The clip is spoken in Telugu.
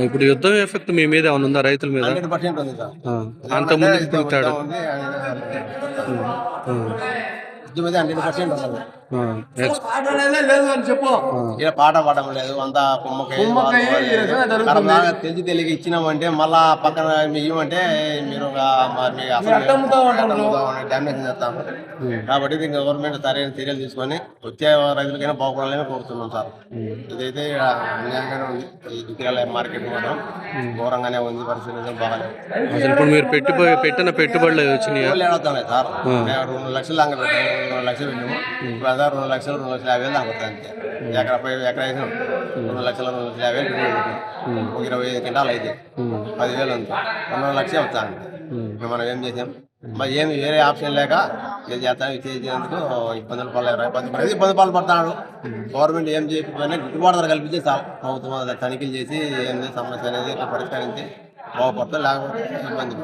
ఇప్పుడు యుద్ధం ఎఫెక్ట్ మీ మీద ఏమైనా ఉందా, రైతుల మీద? 100% ఉంది సార్. అంత ముందు తేడా యుద్ధం మీద 100% ఉంటుంది. నెక్స్ట్ లేదు అని చెప్పు. ఇలా పాట పాడడం లేదు, అంతా తెలిసి తెలియక ఇచ్చినామంటే మళ్ళా పక్కన ఇవ్వమంటే మీరు డామేజ్ చేస్తాము. కాబట్టి దీనికి గవర్నమెంట్ సరైన చర్యలు తీసుకొని వచ్చే రైతులకైనా బాగుపడాలని కోరుతున్నాం సార్. ఇదైతే అన్యాయంగానే ఉంది. ఈ దుఃఖాల మార్కెట్ మాత్రం ఘోరంగానే ఉంది, పరిస్థితి బాగాలేదు. అసలు ఇప్పుడు మీరు పెట్టిన పెట్టుబడులు వచ్చినాయి సార్. మేము 2 లక్షలు దాకా పెట్టాము, 2 లక్షలు పెట్టాము. ఇప్పుడు అదే 2 లక్షలు 2,50,000 దాకా వస్తుంది అంతే. ఎకరా వేసినాం 2 లక్షలు 2,50,000 పెట్టాము. ఒక 25 క్వింటాలు అయితే 10,000 అంతే, 2 లక్షలు వస్తాను. మనం ఏం చేసాం మరి, ఏమి వేరే ఆప్షన్ లేక ఇది చేస్తాం. ఇది చేసేందుకు ఇబ్బందులు పడుతున్నాడు. గవర్నమెంట్ ఏం చేయకపోయినా గిట్టుబాటు ధర కల్పించి సార్ ప్రభుత్వం తనిఖీలు చేసి ఏంది సమస్య అనేది పరిష్కరించి బాగుపడతాం, లేకపోతే ఇబ్బంది.